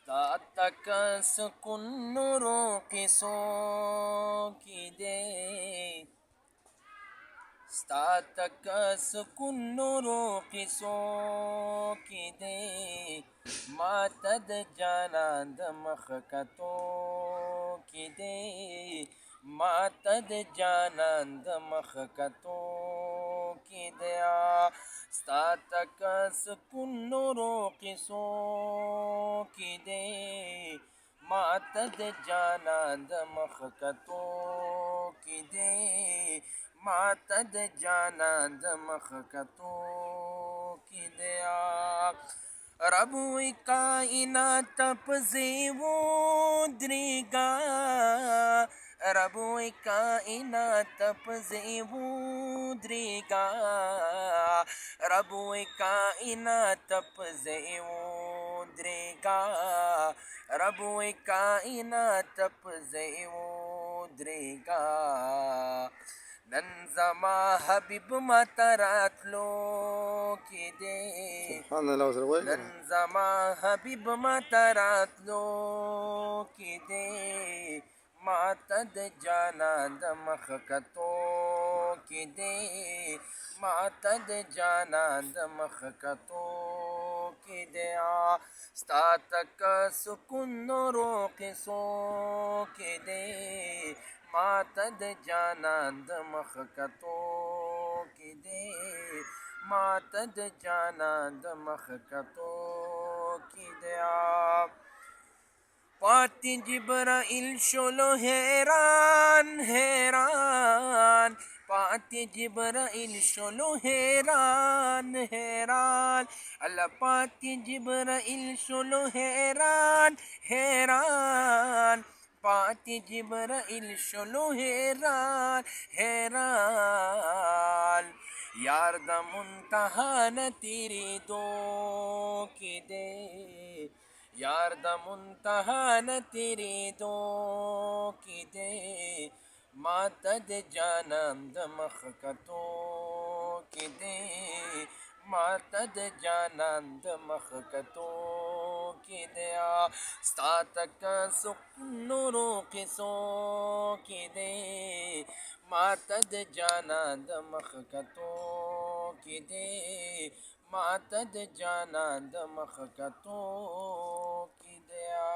तक सुकुन नूरों की सो की दे, तक सुकुन नूरों की सो की दे, मातद जानंद मखकतो की दे, मातद जानंद मखकतो की दया, तक सुकुन नूरों की सो की दे, मातद जानंद मखकतो की दे, मातद जानंद मखकतो की दया। रबुई कायनात पज़ेवो द्रिगा, रबुई कायनात पज़ेवो द्रिगा, रबुई कायनात पज़ेवो द्रिगा, रबुई कायनात पज़ेवो द्रिगा। नंज़मा हबीब मतरातलो की दे, नंज़मा हबीब मतरातलो की दे, मातद जानंद मखकतो की दे, मातद जानंद मखकतो की दया। तक सुकुन नूरों की सो की दे, मातद जानंद मखकतो की दे, मातद जानंद मखकतो की दया। पाती जिब्राइल शोलो हैरान हैरान, पाती जिब्राइल शोलो हैरान हैरान, अल्लाह पाती जिब्राइल शोलो हैरान हैरान, पाती जिब्राइल शोलो हैरान हैरान। यार द मुंतहा न तेरी दो की दे, यार द मुंतहा न तेरी दो की दे, मातद जानंद मखकतो की दे, मातद जानंद मखकतो की दया। तक सुकुन नूरों की सो की दे, मातद जानंद मखकतो की दे, मातद जानंद मखकतो की दया।